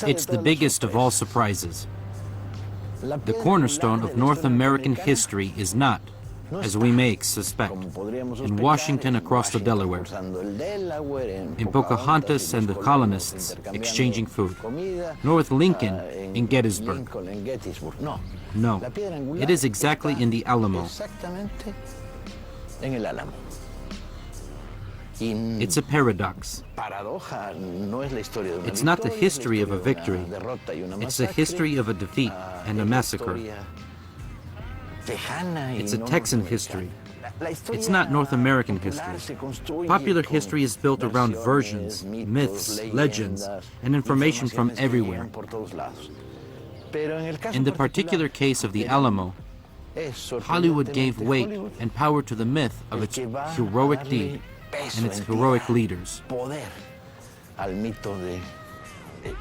It's the biggest of all surprises. The cornerstone of North American history is not, as we may suspect, in Washington across the Delaware, in Pocahontas and the colonists exchanging food, nor with Lincoln in Gettysburg. No, it is exactly in the Alamo. It's a paradox. It's not the history of a victory. It's the history of a defeat and a massacre. It's a Texan history. It's not North American history. Popular history is built around versions, myths, legends, and information from everywhere. In the particular case of the Alamo, Hollywood gave weight and power to the myth of its heroic deed and its heroic leaders. Al mito de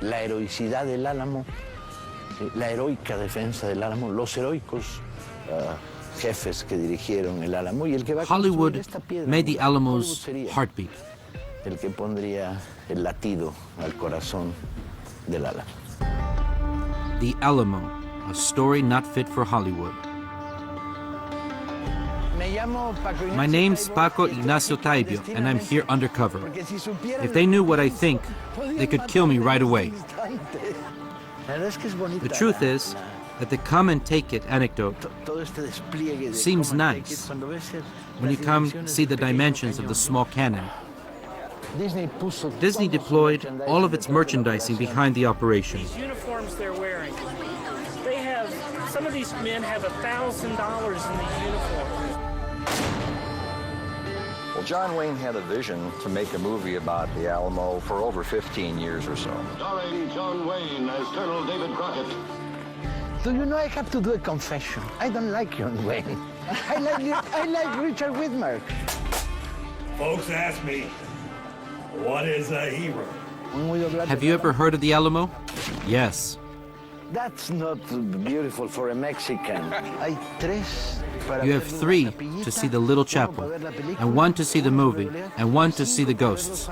la heroicidad del Álamo, la heroica defensa del Álamo, los heroicos jefes que dirigieron el Álamo y el que va a Hollywood construir esta piedra made the Alamo's heartbeat. El que pondría el latido al corazón del Álamo. The Alamo, a story not fit for Hollywood. My name's Paco Ignacio Taibio, and I'm here undercover. If they knew what I think, they could kill me right away. The truth is that the come-and-take-it anecdote seems nice when you come see the dimensions of the small cannon. Disney deployed all of its merchandising behind the operation. These uniforms they're wearing, some of these men have $1,000 in the uniform. Well, John Wayne had a vision to make a movie about the Alamo for over 15 years or so. Starring John Wayne as Colonel David Crockett. Do you know, I have to do a confession. I don't like John Wayne. I like Richard Widmark. Folks ask me, what is a hero? Have you ever heard of the Alamo? Yes. That's not beautiful for a Mexican. You have 3 to see the little chapel, and 1 to see the movie, and 1 to see the ghosts.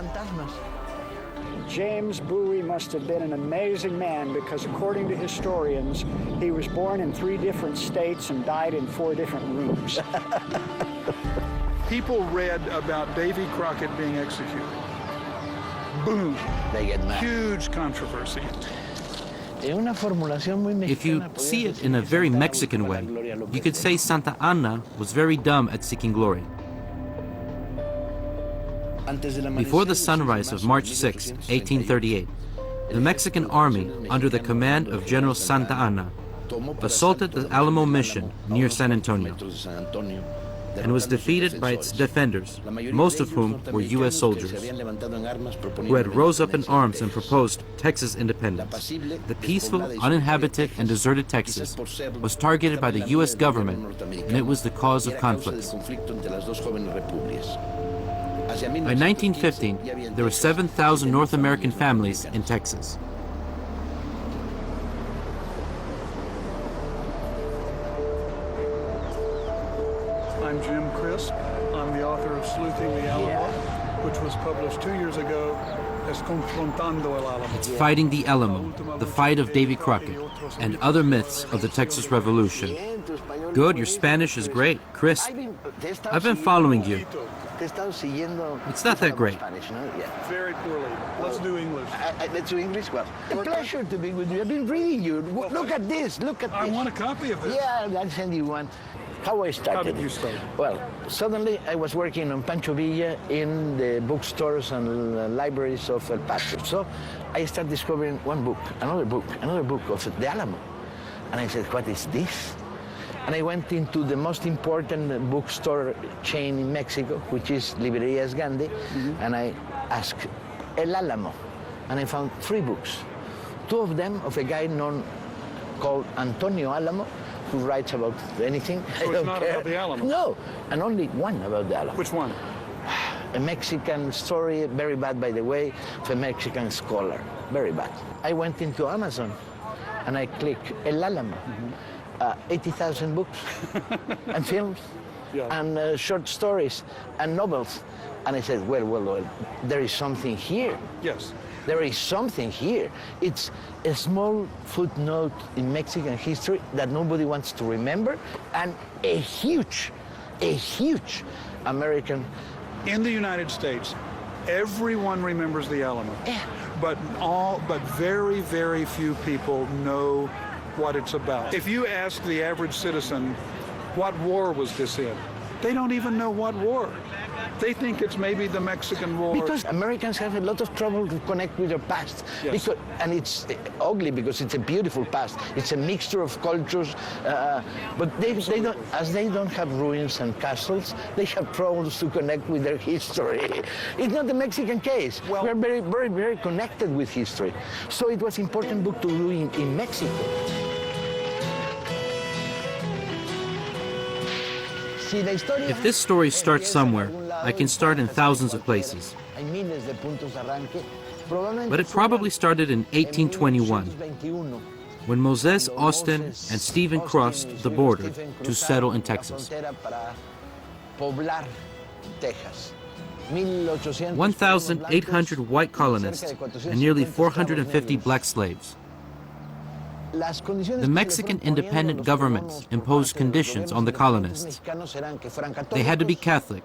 James Bowie must have been an amazing man because, according to historians, he was born in 3 different states and died in 4 different rooms. People read about Davy Crockett being executed. Boom. They get mad. Huge controversy. If you see it in a very Mexican way, you could say Santa Anna was very dumb at seeking glory. Before the sunrise of March 6, 1838, the Mexican army, under the command of General Santa Anna, assaulted the Alamo Mission near San Antonio and was defeated by its defenders, most of whom were U.S. soldiers, who had rose up in arms and proposed Texas independence. The peaceful, uninhabited, and deserted Texas was targeted by the U.S. government, and it was the cause of conflicts. By 1915, there were 7,000 North American families in Texas. I'm Jim Crisp. I'm the author of Sleuthing the Alamo, which was published 2 years ago as Confrontando el Alamo. It's Fighting the Alamo, the fight of Davy Crockett, and other myths of the Texas Revolution. Good, your Spanish is great. Crisp. I've been following you. It's not that great. Very poorly. Let's do English. Let's do English? Well, a pleasure to be with you. I've been reading you. Look at this. Look at this. I want a copy of it. Yeah, I'll send you one. How I started. How did you start? Well, suddenly I was working on Pancho Villa in the bookstores and libraries of El Paso. So I started discovering one book, another book of the Alamo. And I said, what is this? And I went into the most important bookstore chain in Mexico, which is Librerías Gandhi, and I asked, El Alamo. And I found 3 books. 2 of them of a guy called Antonio Alamo, who writes about anything. So it's not about the Alamo? No, and only one about the Alamo. Which one? a Mexican story, very bad by the way, of a Mexican scholar, very bad. I went into Amazon and I clicked El Alamo, 80,000 books and films and short stories and novels. And I said, well, there is something here. Yes. There is something here. It's a small footnote in Mexican history that nobody wants to remember, and a huge American. In the United States, everyone remembers the Alamo. Yeah. But very, very few people know what it's about. If you ask the average citizen, what war was this in? They don't even know what war. They think it's maybe the Mexican War. Because Americans have a lot of trouble to connect with their past. Yes. And it's ugly because it's a beautiful past. It's a mixture of cultures. But they don't, as they don't have ruins and castles, they have problems to connect with their history. It's not the Mexican case. Well, we're very, very, very connected with history. So it was an important book to do in Mexico. If this story starts somewhere, I can start in thousands of places. But it probably started in 1821, when Moses Austin and Stephen crossed the border to settle in Texas. 1,800 white colonists and nearly 450 black slaves. The Mexican independent government imposed conditions on the colonists. They had to be Catholic.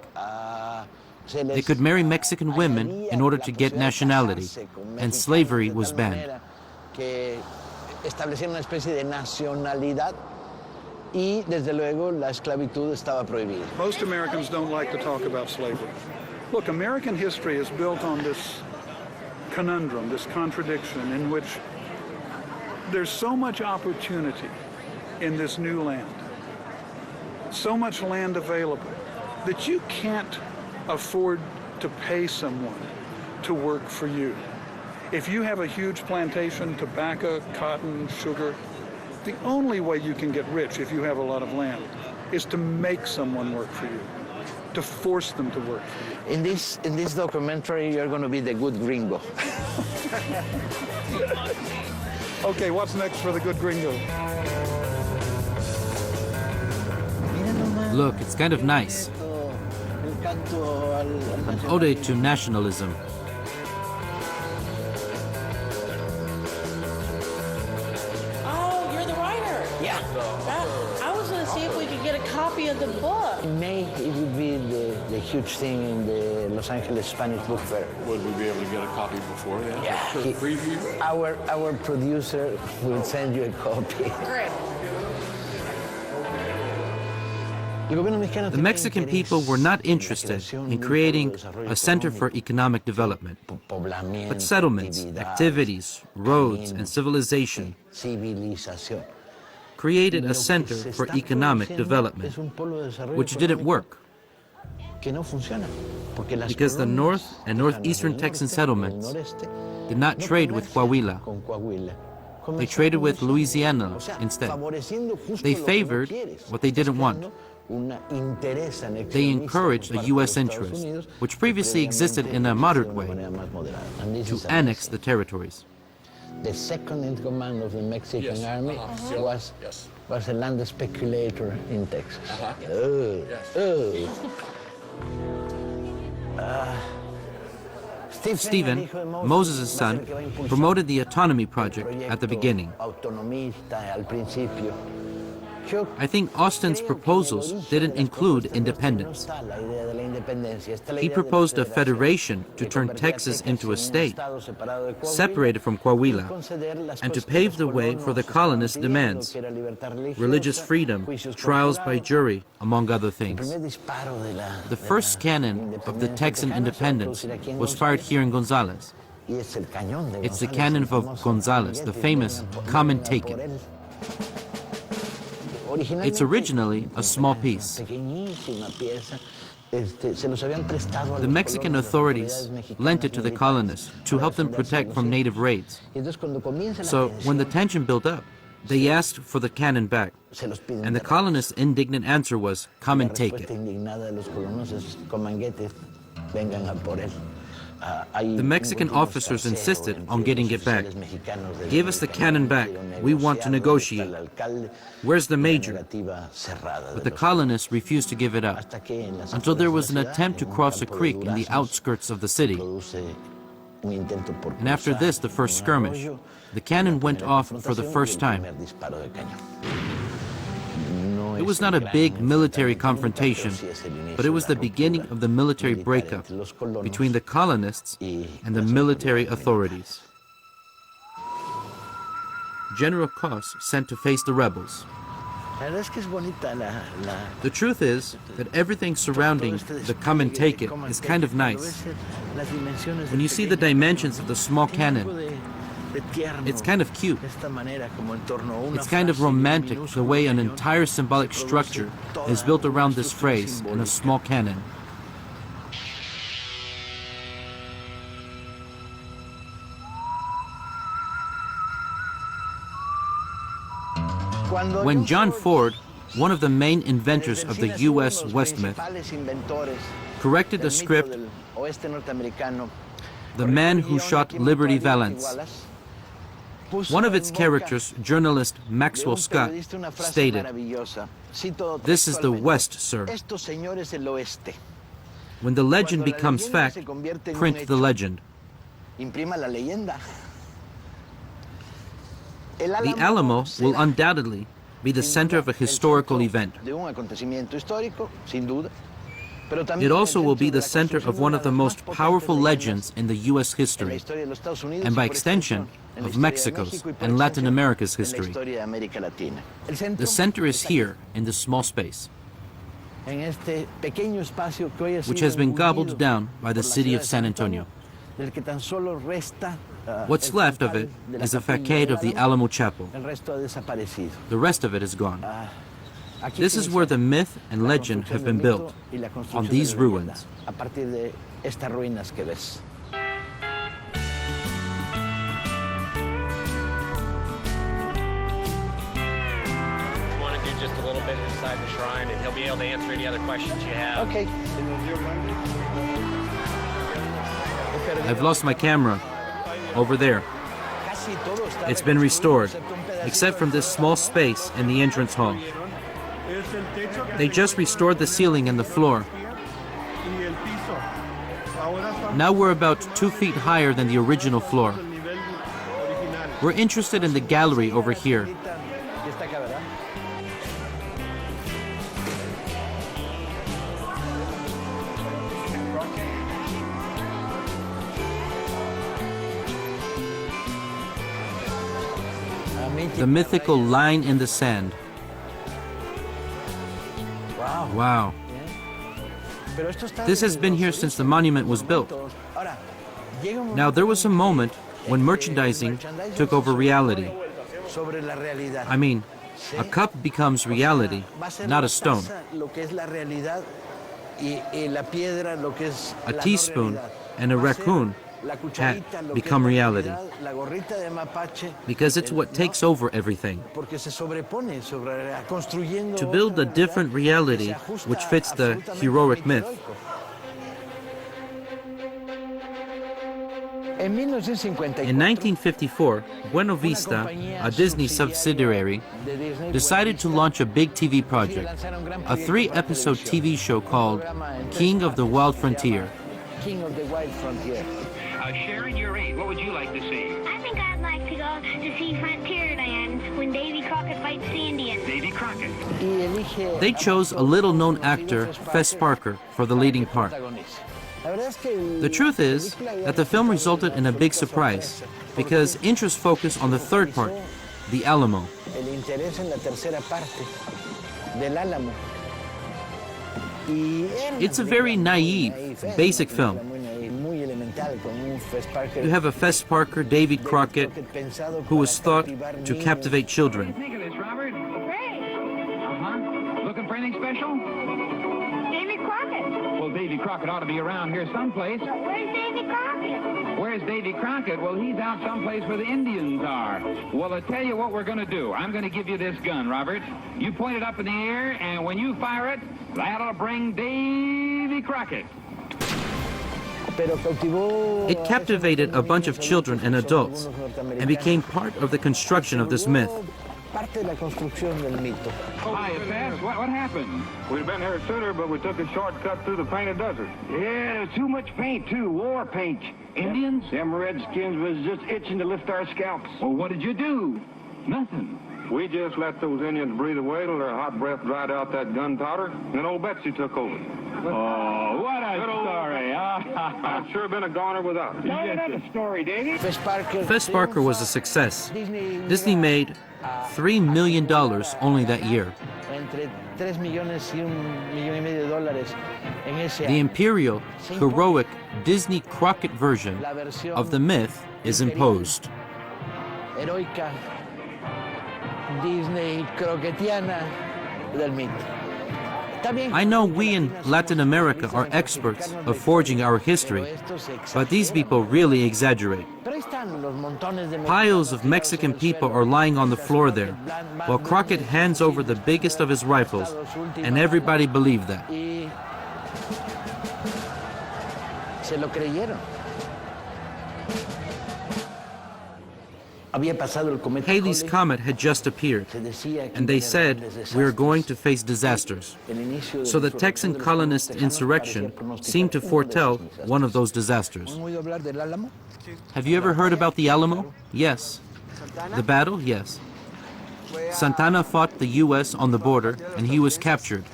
They could marry Mexican women in order to get nationality, and slavery was banned. Most Americans don't like to talk about slavery. Look, American history is built on this conundrum, this contradiction in which there's so much opportunity in this new land, so much land available, that you can't afford to pay someone to work for you. If you have a huge plantation, tobacco, cotton, sugar, the only way you can get rich if you have a lot of land is to make someone work for you, to force them to work for you. In this documentary, you're going to be the good gringo. Okay, what's next for the good gringo? Look, it's kind of nice. An ode to nationalism. Oh, you're the writer. Yeah. I was going to see if we could get a copy of the book. In May, it will be the huge thing in the Los Angeles Spanish Book Fair. Would we be able to get a copy before that? Yeah. For a preview? Our producer will send you a copy. Great. The Mexican people were not interested in creating a center for economic development, but settlements, activities, roads, and civilization created a center for economic development, which didn't work, because the north and northeastern Texan settlements did not trade with Coahuila. They traded with Louisiana instead. They favored what they didn't want. They encouraged a U.S. interest, which previously existed in a moderate way, to annex the territories. The second in command of the Mexican Army was a land speculator in Texas. Stephen, Moses' son, promoted the autonomy project at the beginning. I think Austin's proposals didn't include independence. He proposed a federation to turn Texas into a state, separated from Coahuila, and to pave the way for the colonists' demands: religious freedom, trials by jury, among other things. The first cannon of the Texan independence was fired here in Gonzales. It's the cannon of Gonzales, the famous "Come and Take It." It's originally a small piece. The Mexican authorities lent it to the colonists to help them protect from native raids. So when the tension built up, they asked for the cannon back, and the colonists' indignant answer was, "Come and take it." vengan a por él. The Mexican officers insisted on getting it back. Give us the cannon back. We want to negotiate. Where's the major? But the colonists refused to give it up until there was an attempt to cross a creek in the outskirts of the city. And after this, the first skirmish, the cannon went off for the first time. It was not a big military confrontation, but it was the beginning of the military breakup between the colonists and the military authorities. General Cos sent to face the rebels. The truth is that everything surrounding the come and take it is kind of nice. When you see the dimensions of the small cannon, it's kind of cute. It's kind of romantic the way an entire symbolic structure is built around this phrase and a small cannon. When John Ford, one of the main inventors of the U.S. West myth, corrected the script, The Man Who Shot Liberty Valance, one of its characters, journalist Maxwell Scott, stated, "This is the West, sir." When the legend becomes fact, print the legend. The Alamo will undoubtedly be the center of a historical event. It also will be the center of one of the most powerful legends in the U.S. history, and by extension, of Mexico's and Latin America's history. The center is here, in this small space, which has been gobbled down by the city of San Antonio. What's left of it is a facade of the Alamo Chapel. The rest of it is gone. This is where the myth and legend have been built, on these ruins. Just a little bit inside the shrine, and he'll be able to answer any other questions you have. Okay. I've lost my camera. Over there. It's been restored, except from this small space in the entrance hall. They just restored the ceiling and the floor. Now we're about 2 feet higher than the original floor. We're interested in the gallery over here. The mythical line in the sand. Wow. This has been here since the monument was built. Now, there was a moment when merchandising took over reality. I mean, a cup becomes reality, not a stone. A teaspoon and a raccoon hat become reality, because it's what takes over everything. To build a different reality which fits the heroic myth. In 1954, Buena Vista, a Disney subsidiary, decided to launch a big TV project, a 3-episode TV show called King of the Wild Frontier. King of the Wild Frontier. Sharon, you're 8. What would you like to see? I think I'd like to go to see Frontierland when Davy Crockett fights the Indians. Davy Crockett. They chose a little-known actor, Fess Parker, for the leading part. The truth is that the film resulted in a big surprise, because interest focused on the third part, the Alamo. It's a very naive, basic film. You have a Fess Parker, David Crockett, who was thought to captivate children. Think of this, Robert. Looking for anything special? Davy Crockett. Well, Davy Crockett ought to be around here someplace. Where's Davy Crockett? Where's Davy Crockett? Well, he's out someplace where the Indians are. Well, I'll tell you what we're going to do. I'm going to give you this gun, Robert. You point it up in the air, and when you fire it, that'll bring Davy Crockett. It captivated a bunch of children and adults and became part of the construction of this myth. Hi, Fast. What happened? We'd have been here sooner, but we took a shortcut through the painted desert. Yeah, there's too much paint, too. War paint. Indians? Them redskins was just itching to lift our scalps. Well, what did you do? Nothing. We just let those Indians breathe away till their hot breath dried out that gunpowder, and then old Betsy took over. Oh, what a story. I've sure been a goner without it. Tell another story, Davey. Fess Parker was a success. Disney made $3 million only that year. The imperial, heroic Disney Crockett version of the myth is imposed. Disney croquetiana del mito. I know we in Latin America are experts of forging our history, but these people really exaggerate. Piles of Mexican people are lying on the floor there, while Crockett hands over the biggest of his rifles, and everybody believed that. Se lo creyeron. Halley's Comet had just appeared, and they said, "We are going to face disasters." So the Texan colonist insurrection seemed to foretell one of those disasters. Have you ever heard about the Alamo? Yes. The battle? Yes. Santana fought the U.S. on the border, and he was captured.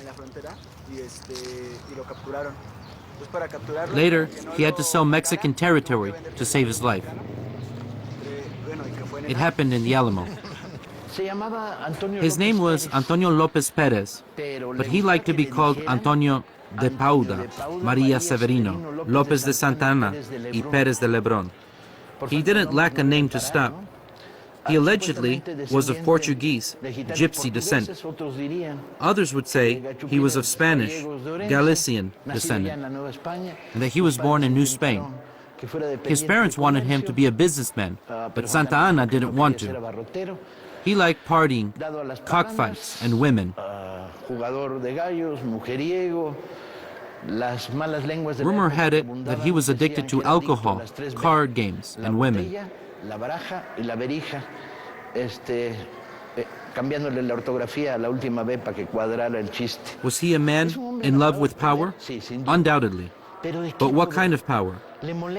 Later, he had to sell Mexican territory to save his life. It happened in the Alamo. His name was Antonio López Pérez, but he liked to be called Antonio de Pauda, María Severino, López de Santa Ana, y Pérez de Lebrón. He didn't lack a name to stop. He allegedly was of Portuguese, Gypsy descent. Others would say he was of Spanish, Galician descent, and that he was born in New Spain. His parents wanted him to be a businessman, but Santa Ana didn't want to. He liked partying, cockfights, and women. Rumor had it that he was addicted to alcohol, card games, and women. Was he a man in love with power? Undoubtedly. But what kind of power?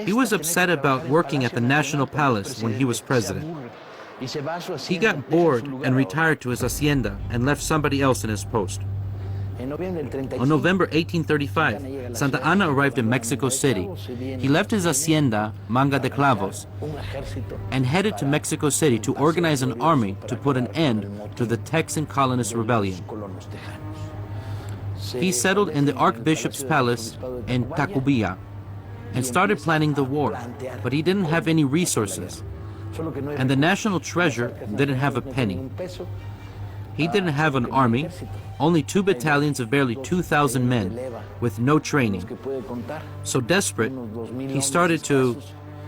He was upset about working at the National Palace when he was president. He got bored and retired to his hacienda and left somebody else in his post. On November 1835, Santa Ana arrived in Mexico City. He left his hacienda, Manga de Clavos, and headed to Mexico City to organize an army to put an end to the Texan colonist rebellion. He settled in the Archbishop's palace in Tacubaya and started planning the war, but he didn't have any resources, and the national treasure didn't have a penny. He didn't have an army, only 2 battalions of barely 2,000 men with no training. So desperate, he started to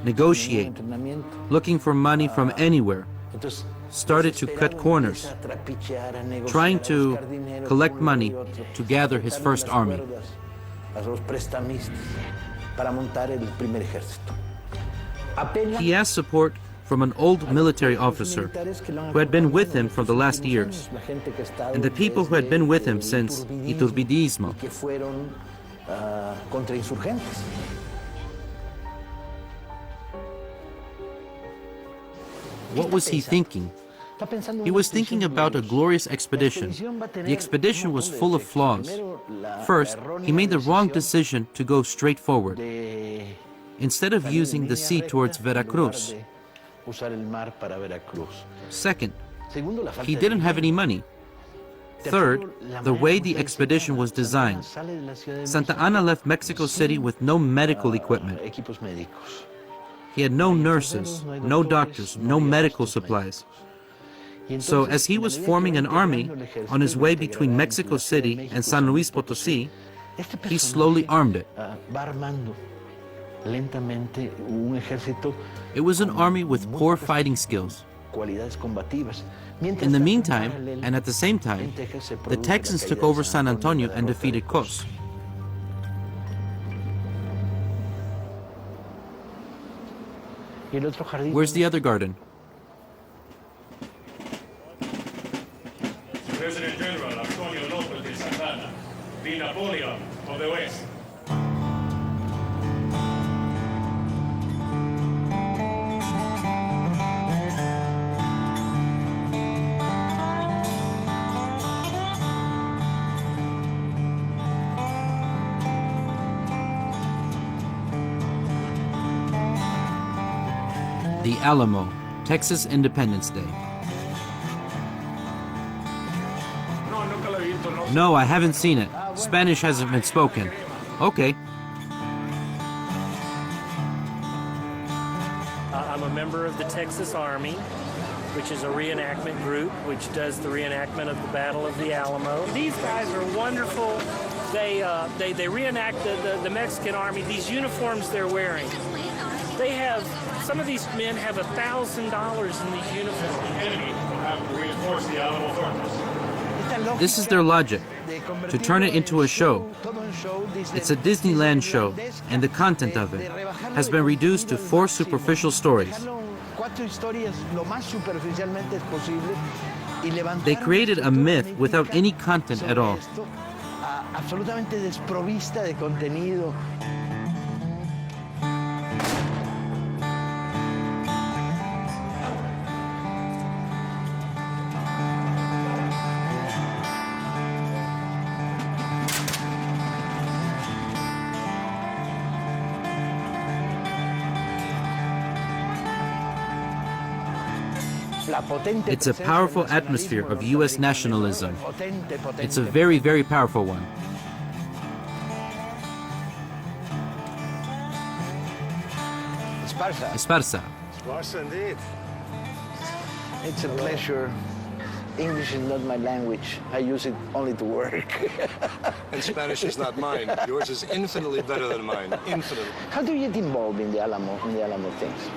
negotiate, looking for money from anywhere, started to cut corners, trying to collect money to gather his first army. He asked support from an old military officer who had been with him for the last years, and the people who had been with him since Iturbidismo. What was he thinking? He was thinking about a glorious expedition. The expedition was full of flaws. First, he made the wrong decision to go straight forward. Instead of using the sea towards Veracruz. Second, he didn't have any money. Third, the way the expedition was designed. Santa Ana left Mexico City with no medical equipment. He had no nurses, no doctors, no medical supplies. So as he was forming an army on his way between Mexico City and San Luis Potosí, he slowly armed it. It was an army with poor fighting skills. In the meantime, and at the same time, the Texans took over San Antonio and defeated Cos. Where's the other garden? President General Antonio López de Santana, the Napoleon of the West. The Alamo, Texas Independence Day. No, I haven't seen it. Spanish hasn't been spoken. Okay. I'm a member of the Texas Army, which is a reenactment group which does the reenactment of the Battle of the Alamo. These guys are wonderful. They reenact the Mexican Army. These uniforms they're wearing. They have, some of these men have $1,000 in the uniform. The enemy will have to reinforce the Alamo fortress. This is their logic, to turn it into a show. It's a Disneyland show, and the content of it has been reduced to 4 superficial stories. They created a myth without any content at all. Absolutamente desprovista de contenido. It's a powerful atmosphere of U.S. nationalism. It's a very, very powerful one. Esparza. Esparza indeed. It's a pleasure. English is not my language. I use it only to work. And Spanish is not mine. Yours is infinitely better than mine. Infinitely. How do you get involved in the Alamo things?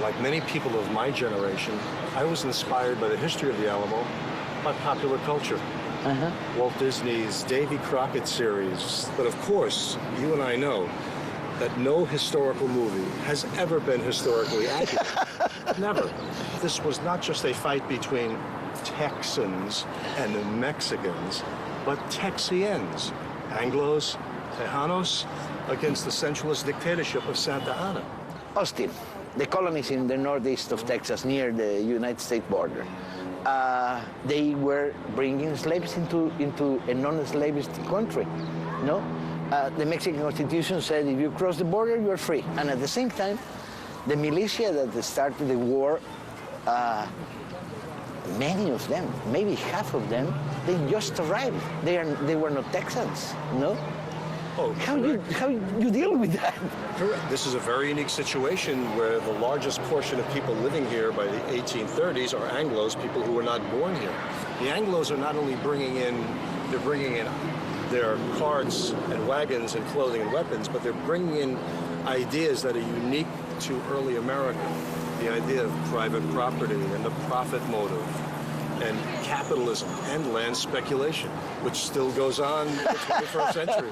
Like many people of my generation, I was inspired by the history of the Alamo, by popular culture. Walt Disney's Davy Crockett series. But of course, you and I know that no historical movie has ever been historically accurate. Never. This was not just a fight between Texans and Mexicans, but Texians, Anglos, Tejanos, against the centralist dictatorship of Santa Anna. Austin, the colonies in the northeast of Texas, near the United States border, they were bringing slaves into a non-slavist country, no? The Mexican Constitution said if you cross the border, you're free. And at the same time, the militia that started the war, many of them, maybe half of them, they just arrived. They were not Texans, no? Oh, how you deal with that? Correct. This is a very unique situation where the largest portion of people living here by the 1830s are Anglos, people who were not born here. The Anglos are not only bringing in their carts and wagons and clothing and weapons, but they're bringing in ideas that are unique to early America. The idea of private property and the profit motive and capitalism and land speculation, which still goes on in the 21st century.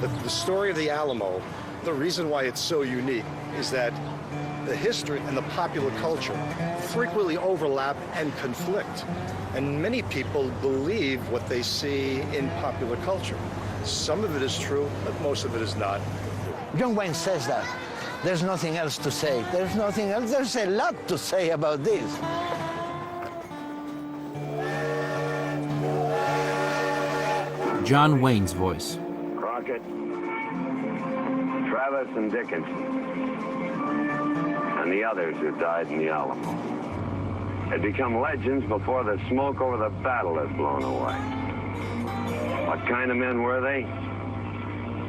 The story of the Alamo, the reason why it's so unique is that the history and the popular culture frequently overlap and conflict. And many people believe what they see in popular culture. Some of it is true, but most of it is not. John Wayne says that. There's nothing else to say. There's nothing else. There's a lot to say about this. John Wayne's voice. Crockett, Travis, and Dickinson, and the others who died in the Alamo had become legends before the smoke over the battle had blown away. What kind of men were they?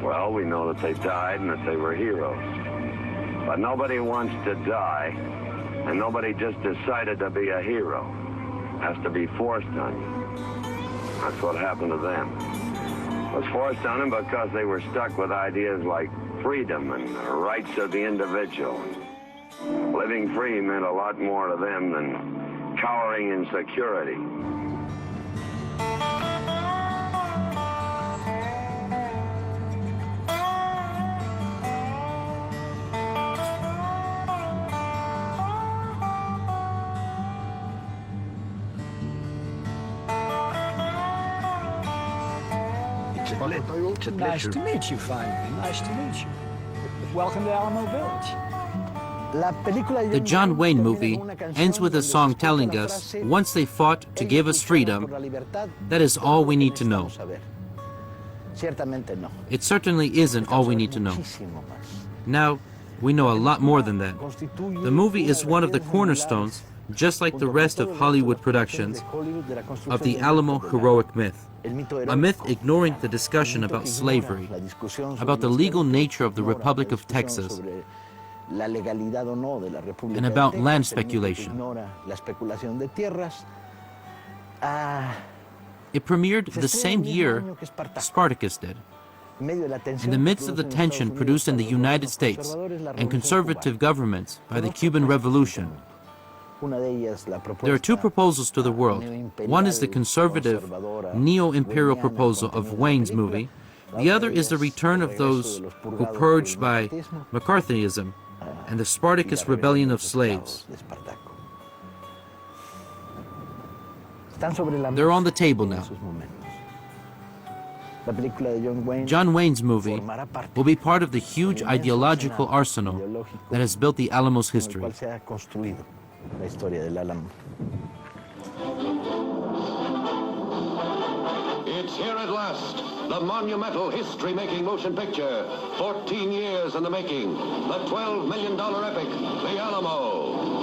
Well, we know that they died and that they were heroes. But nobody wants to die, and nobody just decided to be a hero. It has to be forced on you. That's what happened to them. It was forced on them because they were stuck with ideas like freedom and the rights of the individual. Living free meant a lot more to them than cowering in security. It's a Nice pleasure. to meet you, finally. Nice to meet you. Welcome to Alamo Village. The John Wayne movie ends with a song telling us, once they fought to give us freedom, that is all we need to know. It certainly isn't all we need to know. Now, we know a lot more than that. The movie is one of the cornerstones, just like the rest of Hollywood productions, of the Alamo heroic myth. A myth ignoring the discussion about slavery, about the legal nature of the Republic of Texas, and about land speculation. It premiered the same year Spartacus did. In the midst of the tension produced in the United States and conservative governments by the Cuban Revolution, there are two proposals to the world. One is the conservative, neo-imperial proposal of Wayne's movie. The other is the return of those who purged by McCarthyism and the Spartacus rebellion of slaves. They're on the table now. John Wayne's movie will be part of the huge ideological arsenal that has built the Alamo's history. It's here at last, the monumental history-making motion picture. 14 years in the making. The $12 million epic, The Alamo.